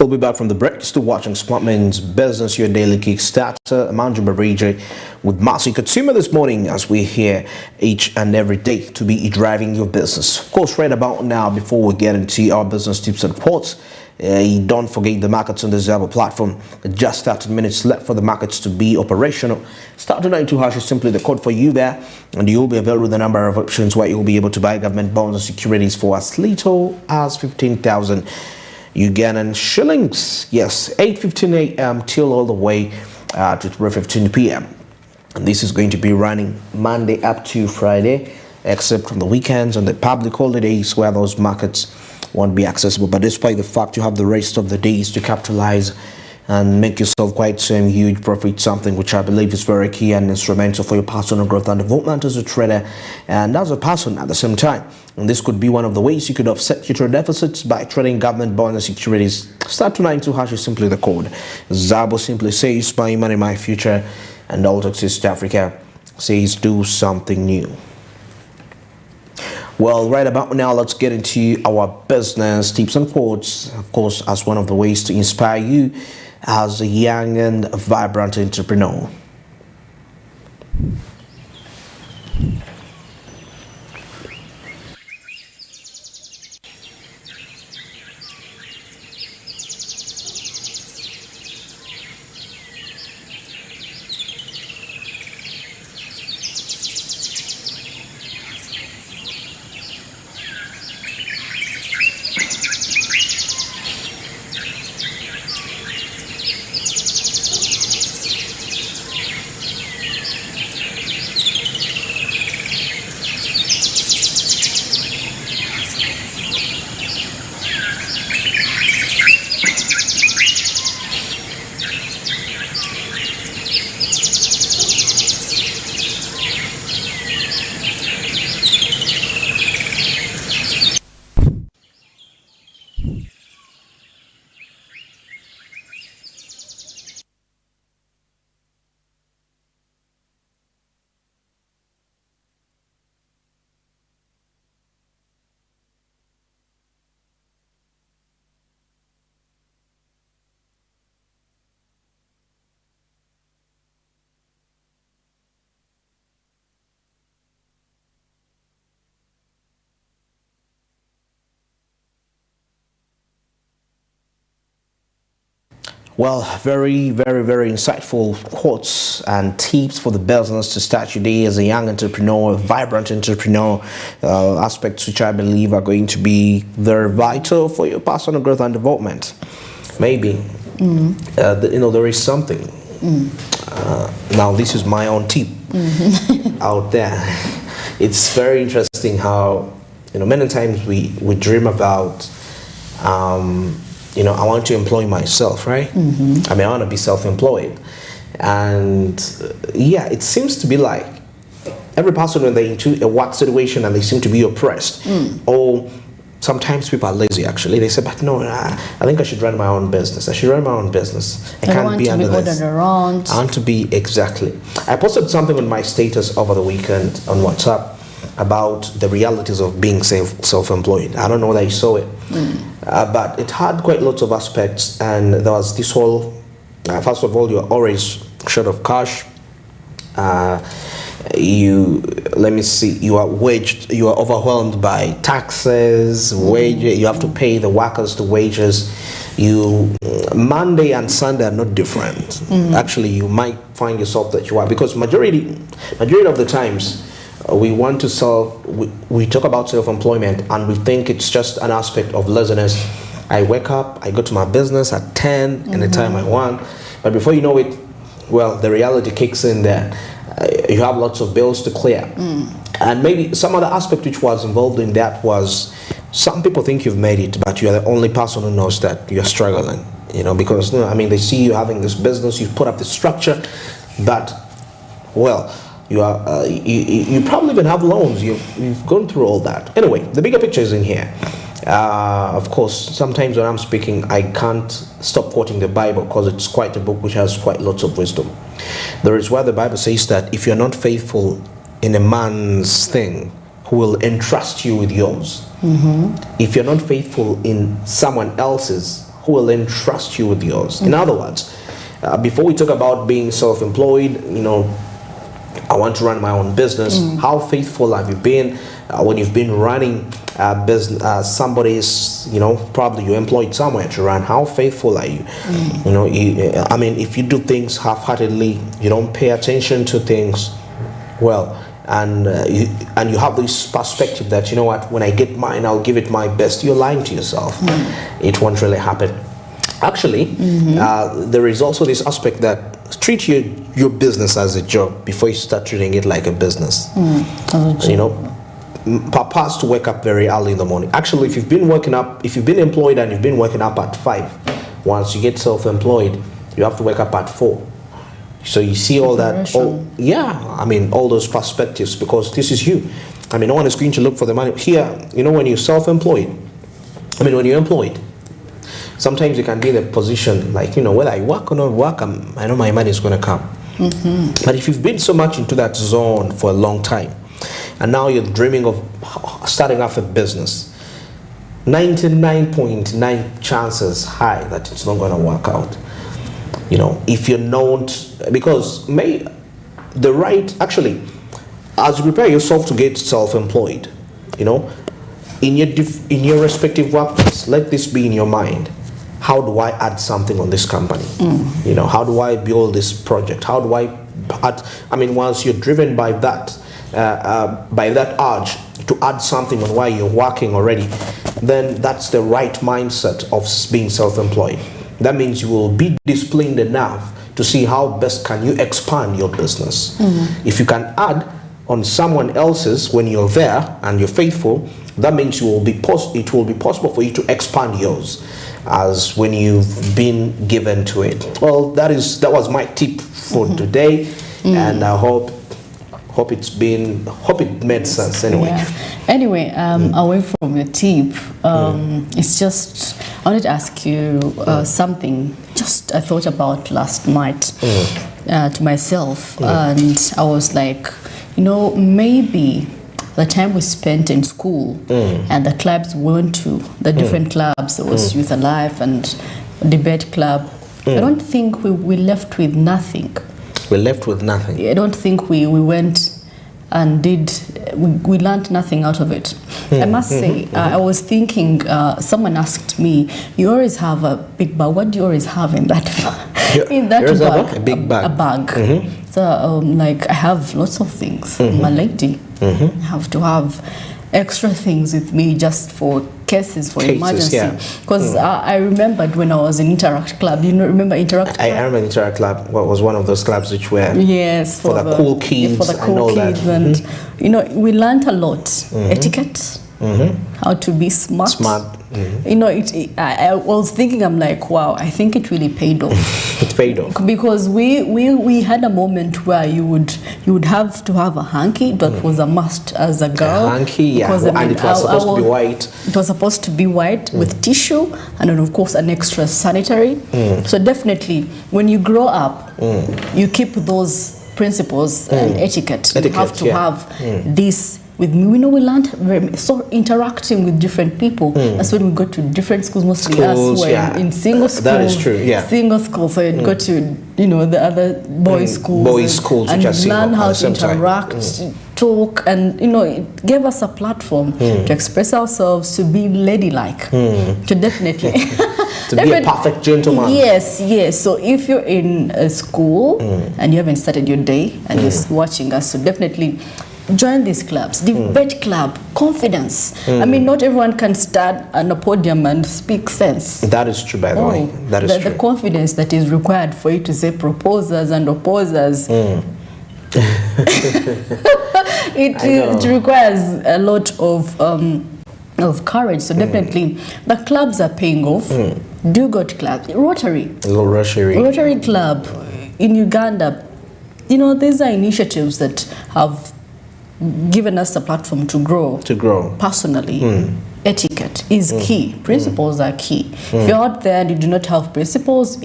We'll be back from the break. Still watching STARTIMES Business, your daily kickstarter. Manju Barija with Marcy Katsima this morning, as we here each and every day to be driving your business. Of course, right about now, before we get into our business tips and reports, don't forget the markets on the Zabo platform. Just 30 minutes left for the markets to be operational. *92# is simply the code for you there, and you'll be available with a number of options where you'll be able to buy government bonds and securities for as little as 15,000 Ugandan shillings. Yes, 8:15 a.m. till all the way to 3:15 p.m. And this is going to be running Monday up to Friday, except on the weekends and the public holidays where those markets won't be accessible. But despite the fact you have the rest of the days to capitalize and make yourself quite some huge profit, something which I believe is very key and instrumental for your personal growth and development as a trader and as a person at the same time. And this could be one of the ways you could offset your trade deficits by trading government bonds and securities. *292# is simply the code. Zabo simply says my money, my future, and All East Africa says do something new. Well, right about now, let's get into our business tips and quotes, of course, as one of the ways to inspire you as a young and vibrant entrepreneur. Well, very insightful quotes and tips for the business to start your day as a young entrepreneur, a vibrant entrepreneur, aspects which I believe are going to be very vital for your personal growth and development. Maybe, there is something. Now, this is my own tip out there. It's very interesting how, many times we dream about, I want to employ myself, right? I want to be self-employed. And it seems to be like every person when they're into a work situation and they seem to be oppressed, or sometimes people are lazy actually. They say, but no, I think I should run my own business. I can't be under this. I want to be, exactly. I posted something on my status over the weekend on WhatsApp about the realities of being self-employed. I don't know whether you saw it, but it had quite lots of aspects, and there was this whole, first of all, you're always short of cash. You are overwhelmed by taxes, wages. You have to pay the workers the wages. Monday and Sunday are not different. Actually, you might find yourself that you are, because majority of the times we talk about self-employment and we think it's just an aspect of laziness. I wake up, I go to my business at 10 anytime I want, but before you know it, well, the reality kicks in there. You have lots of bills to clear. And maybe some other aspect which was involved in that was, some people think you've made it, but you're the only person who knows that you're struggling, because they see you having this business, you put up the structure, but well, you probably even have loans. You've gone through all that. Anyway, the bigger picture is in here. Of course, sometimes when I'm speaking, I can't stop quoting the Bible, because it's quite a book which has quite lots of wisdom. There is where the Bible says that if you're not faithful in a man's thing, who will entrust you with yours? If you're not faithful in someone else's, who will then trust you with yours. In other words, before we talk about being self-employed, I want to run my own business. How faithful have you been when you've been running a business? Somebody's, probably you employed somewhere to run. How faithful are you? If you do things half-heartedly, you don't pay attention to things well, and you have this perspective that, you know what, when I get mine, I'll give it my best. You're lying to yourself. It won't really happen. Actually, there is also this aspect that treat your business as a job before you start treating it like a business. Papa has to wake up very early in the morning. Actually, if you've been employed and you've been waking up at 5, once you get self-employed, you have to wake up at 4. So you see all that, all those perspectives, because this is you. No one is going to look for the money. Here, when you're self-employed, when you're employed, sometimes you can be in a position like, whether I work or not work, I know my money is going to come. But if you've been so much into that zone for a long time, and now you're dreaming of starting off a business, 99.9 chances high that it's not going to work out. If you're not, because as you prepare yourself to get self-employed, in your respective workplace, let this be in your mind. How do I add something on this company? How do I build this project? How do I add? Once you're driven by that urge to add something on while you're working already, then that's the right mindset of being self-employed. That means you will be disciplined enough to see how best can you expand your business. If you can add on someone else's when you're there and you're faithful, that means it will be possible for you to expand yours as when you've been given to it. Well, that was my tip for today, and I hope it made sense anyway. Away from your tip, it's just I wanted to ask you something I thought about last night to myself, and I was like, maybe the time we spent in school and the clubs we went to, the different clubs, there was Youth Alive and Debate Club, I don't think we left with nothing. We left with nothing. I don't think we went and we learned nothing out of it. I must say, I was thinking, someone asked me, you always have a big bag. What do you always have in that bag? In that bag? A big bag. A bag. So, I have lots of things. I'm a lady. I have to have extra things with me just for cases, for emergency. Because I remembered when I was in Interact Club. You remember Interact Club? I remember Interact Club. What was one of those clubs which were for the cool kids, for the cool kids, and we learned a lot. Etiquette, how to be smart. I was thinking, I'm like, wow, I think it really paid off. It paid off because we had a moment where you would have to have a hanky. That was a must as a girl. A hanky, because, and it was supposed to be white. It was supposed to be white with tissue, and then of course an extra sanitary. So definitely, when you grow up, you keep those principles and etiquette. You have to have this. With me, we learned interacting with different people. That's when we go to different schools, mostly us were in single schools. That is true, Single schools, so you'd go to, the other boys' schools. And learn how to interact, talk, and, it gave us a platform to express ourselves, to be ladylike, to definitely... to be a perfect gentleman. Yes. So if you're in a school and you haven't started your day and you're watching us, so definitely... join these clubs. Debate club, confidence. Not everyone can stand on a podium and speak sense. That is true, by the way. That is true. The confidence that is required for you to say proposers and opposers. It requires a lot of courage. So definitely, the clubs are paying off. Do go to clubs. Rotary Club in Uganda. These are initiatives that have given us a platform to grow personally. Etiquette is key. Principles are key. If you're out there and you do not have principles,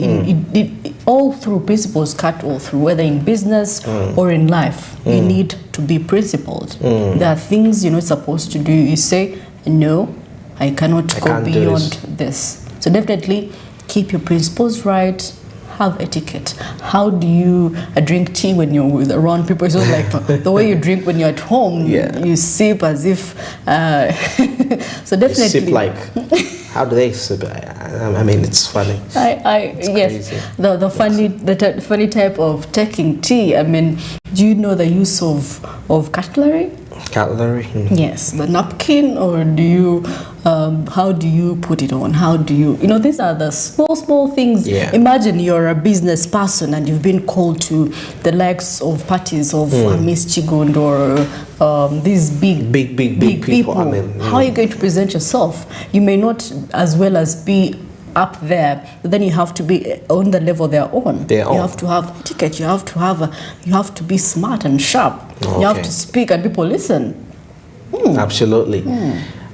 all through principles cut all through, whether in business or in life, you need to be principled. There are things you're not supposed to do. You say, no, I cannot go beyond this. So definitely, keep your principles right, have etiquette. How do you drink tea when you're around people? It's not like the way you drink when you're at home. Yeah. You sip as if. So definitely. You sip like. How do they sip? I mean, it's funny. Yes. Crazy. The funny type of taking tea. I mean, do you know the use of cutlery? Cutlery. Yes, the napkin, or do you? How do you put it on? How do you? These are the small things. Yeah. Imagine you're a business person and you've been called to the likes of parties of Miss Chigond or these big people. I mean, how are you going to present yourself? You may not as well as be up there, but then you have to be on the level they're on. You have to have etiquette. You have to be smart and sharp. Okay. You have to speak and people listen. Absolutely.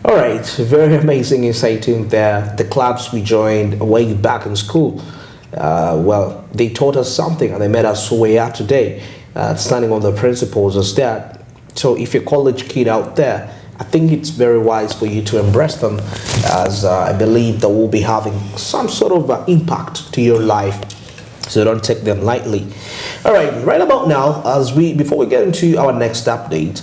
All right, very amazing insight in there. The clubs we joined way back in school, well, they taught us something and they made us who we are today, standing on the principles as that. So if you're a college kid out there, I think it's very wise for you to embrace them, as I believe they will be having some sort of impact to your life. So don't take them lightly. All right about now, before we get into our next update,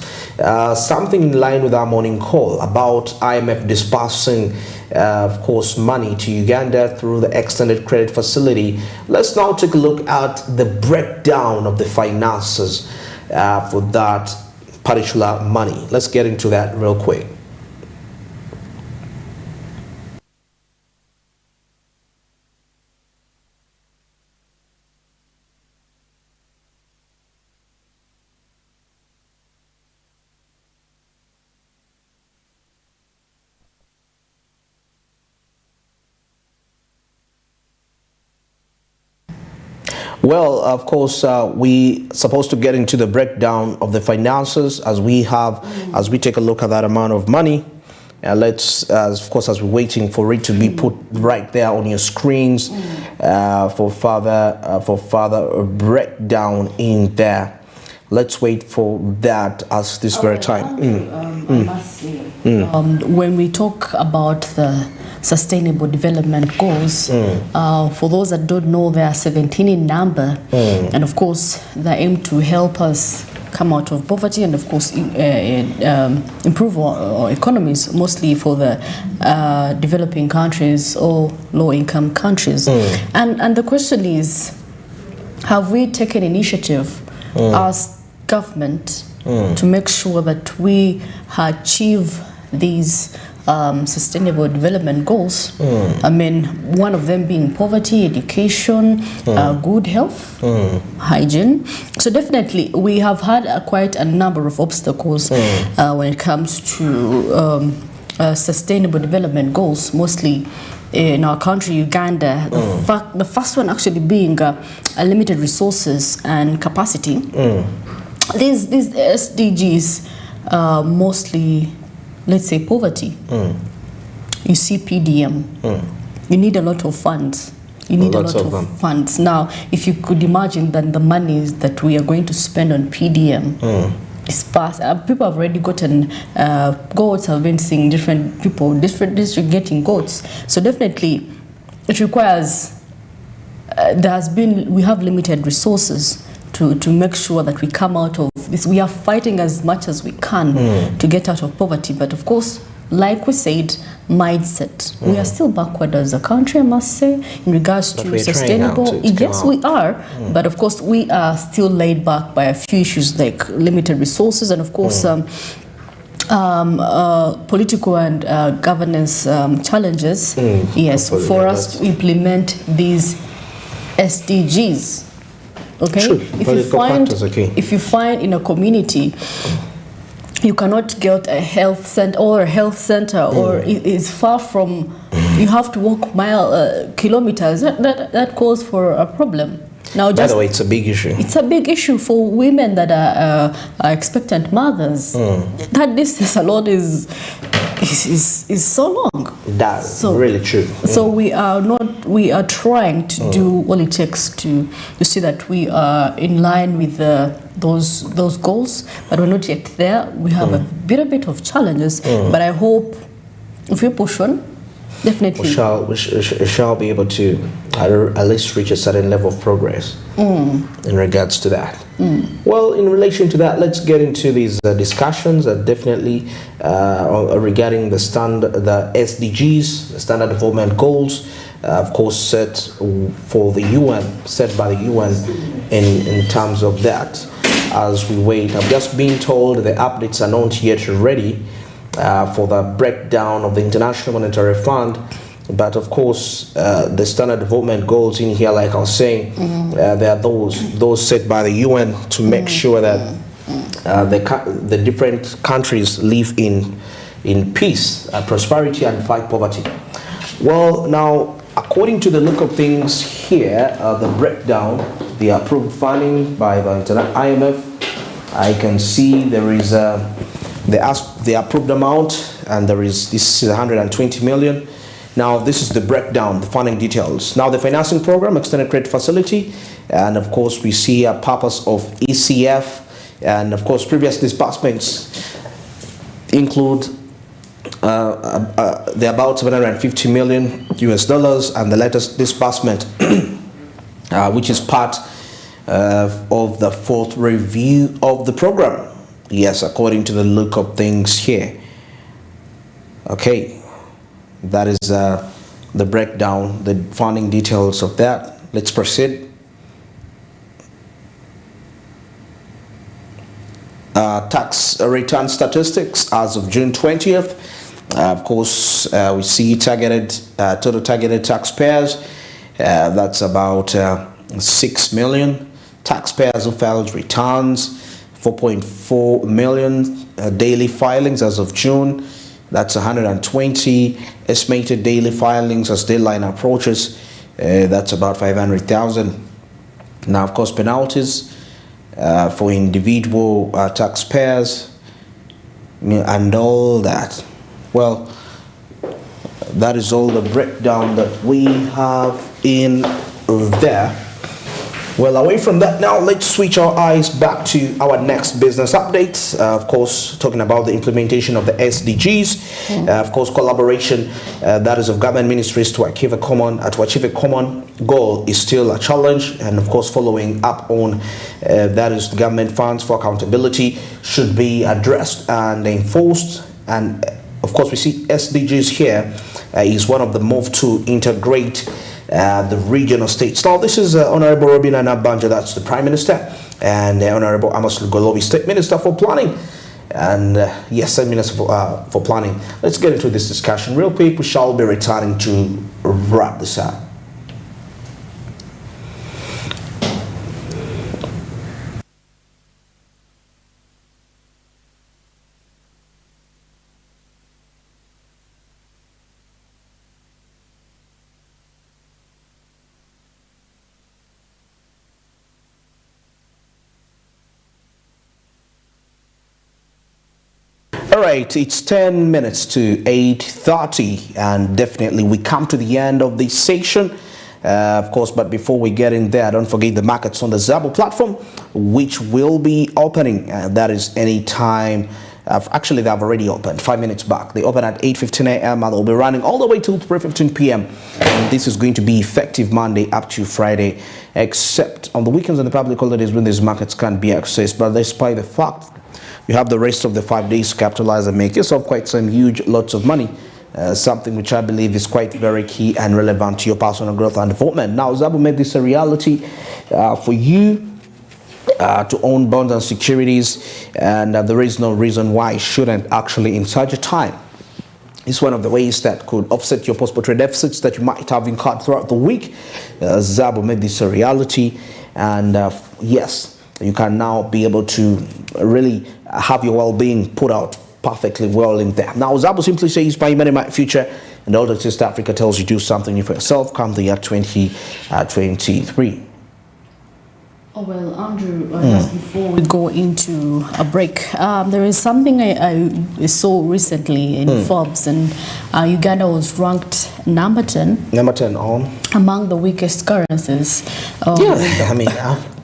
something in line with our morning call about IMF disbursing, of course, money to Uganda through the extended credit facility. Let's now take a look at the breakdown of the finances for that particular money. Let's get into that real quick. Well, of course, we supposed to get into the breakdown of the finances as we take a look at that amount of money. Let's, of course, as we're waiting for it to be put right there on your screens for further breakdown in there. Let's wait for that as this very time. I must say, when we talk about the Sustainable Development Goals, for those that don't know, there are 17 in number, and of course they aim to help us come out of poverty and of course improve our economies, mostly for the developing countries or low-income countries. And the question is, have we taken initiative as government to make sure that we achieve these sustainable development goals? I mean, one of them being poverty, education, good health, hygiene. So definitely we have had quite a number of obstacles when it comes to sustainable development goals, mostly in our country, Uganda. The first one actually being limited resources and capacity. These SDGs mostly, let's say, poverty. You see PDM. You need a lot of funds. You need a lot of funds. Now, if you could imagine that the money that we are going to spend on PDM is fast. People have already gotten goats. I've been seeing different districts getting goats. So definitely, it requires. We have limited resources to make sure that we come out of this. We are fighting as much as we can to get out of poverty. But of course, like we said, mindset. We are still backward as a country, I must say, in regards to sustainable. Yes, we are. But of course, we are still laid back by a few issues like limited resources and of course political and governance challenges. Yes, for us to implement these SDGs. Okay, true. If you find in a community you cannot get a health center or or it is far from, you have to walk kilometers, that calls for a problem. Now, by the way, it's a big issue. It's a big issue for women that are expectant mothers. That distance alone is so long. That's really true. So we are trying to do all it takes to see that we are in line with those goals, but we're not yet there. We have a bit of challenges, but I hope if we push on, Definitely. We shall be able to at least reach a certain level of progress in regards to that. Well, in relation to that, let's get into these discussions definitely regarding the SDGs, the Standard Development Goals, of course, set by the UN in terms of that. As we wait, I've just been told the updates are not yet ready for the breakdown of the International Monetary Fund, but of course the Standard Development Goals in here, like I was saying, there are those set by the UN to make sure that the different countries live in peace, prosperity, and fight poverty. Well, now, according to the look of things here, the breakdown, the approved funding by the IMF, I can see there is the approved amount, and this is 120 million. Now, this is the breakdown, the funding details. Now, the financing program, extended credit facility, and of course, we see a purpose of ECF, and of course, previous disbursements include the about 750 million US dollars, and the latest disbursement, which is part of the fourth review of the program. Yes, according to the look of things here. Okay, that is the breakdown, the funding details of that. Let's proceed. Tax return statistics as of June 20th. Of course, we see total targeted taxpayers. That's about 6 million taxpayers who filed returns. 4.4 million daily filings as of June. That's 120 estimated daily filings as deadline approaches. That's about 500,000. Now, of course, penalties for individual taxpayers and all that. Well, that is all the breakdown that we have in there. Well, away from that now, let's switch our eyes back to our next business updates. Of course, talking about the implementation of the SDGs. Of course, collaboration that is of government ministries to achieve a common goal is still a challenge. And of course, following up on that is the government funds for accountability should be addressed and enforced. And of course, we see SDGs here is one of the move to integrate the regional states. Now, this is Honorable Robin Anabanja, that's the Prime Minister, and Honorable Amos Lugolobi, State Minister for Planning, and yes, State Minister for Planning. Let's get into this discussion real quick. We shall be returning to wrap this up. All right, it's 10 minutes to 8:30, and definitely we come to the end of this session. Of course, but before we get in there, don't forget the markets on the Zabo platform, which will be opening. That is any time. Actually, they have already opened 5 minutes back. They open at 8:15 a.m. and they'll be running all the way till 3:15 p.m. And this is going to be effective Monday up to Friday, except on the weekends and the public holidays when these markets can't be accessed. But despite the fact you have the rest of the 5 days to capitalize and make yourself quite some huge lots of money. Something which I believe is quite very key and relevant to your personal growth and development. Now, Zabo made this a reality for you to own bonds and securities, and there is no reason why it shouldn't actually in such a time. It's one of the ways that could offset your post-trade deficits that you might have incurred throughout the week. Zabo made this a reality, and yes, you can now be able to really have your well-being put out perfectly well in there. Now, Zabo simply says, my money, my future, and all that East Africa tells you do something new for yourself come the year 2023. Oh, well, Andrew, just before we go into a break, there is something I saw recently in Forbes, and Uganda was ranked number 10 on among the weakest currencies.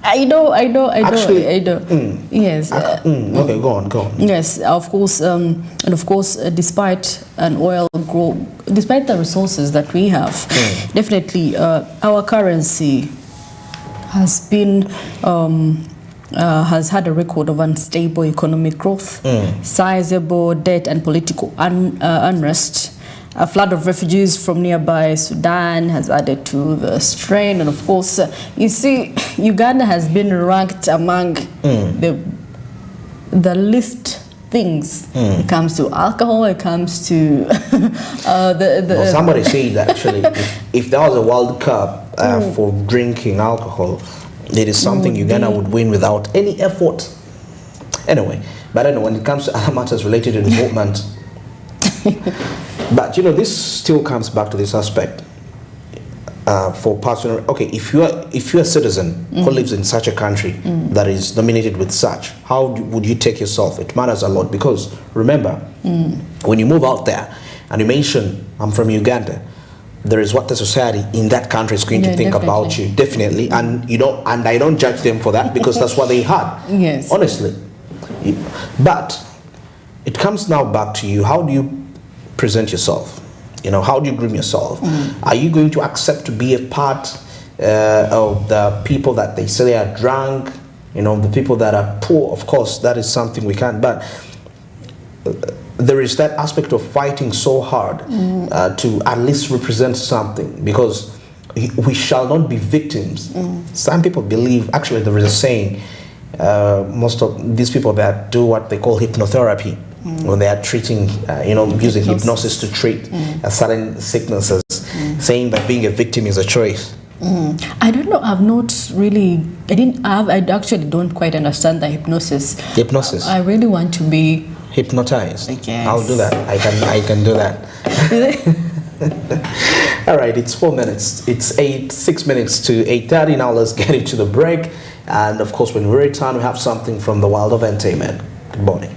Actually, Yes. Okay, go on. Yes, of course, and of course, despite despite the resources that we have, definitely our currency has been has had a record of unstable economic growth, sizable debt, and political unrest. A flood of refugees from nearby Sudan has added to the strain, and of course, you see, Uganda has been ranked among the least things. It comes to alcohol, it comes to well, somebody said actually, if there was a World Cup for drinking alcohol, it is something Uganda would win without any effort. Anyway, but when it comes to other matters related to development. But this still comes back to this aspect. For personal, okay, if you're a citizen who lives in such a country that is dominated with such, how would you take yourself? It matters a lot, because remember, when you move out there and you mention I'm from Uganda, there is what the society in that country is going to think about you, definitely, and I don't judge them for that, because that's what they had. Yes, honestly. But it comes now back to you. How do you present yourself? How do you groom yourself? Are you going to accept to be a part of the people that they say are drunk, the people that are poor? Of course, that is something we can't, but there is that aspect of fighting so hard to at least represent something, because we shall not be victims. Some people believe, actually there is a saying, most of these people that do what they call hypnotherapy, when they are treating, using hypnosis to treat certain sicknesses, saying that being a victim is a choice. I don't know. I've not really. I actually don't quite understand the hypnosis. Hypnosis. I really want to be hypnotized. Yes. I'll do that. I can do that. All right. It's 4 minutes. It's 6 minutes to 8:30. Now let's get into the break. And of course, when we return, we have something from the world of entertainment. Good morning.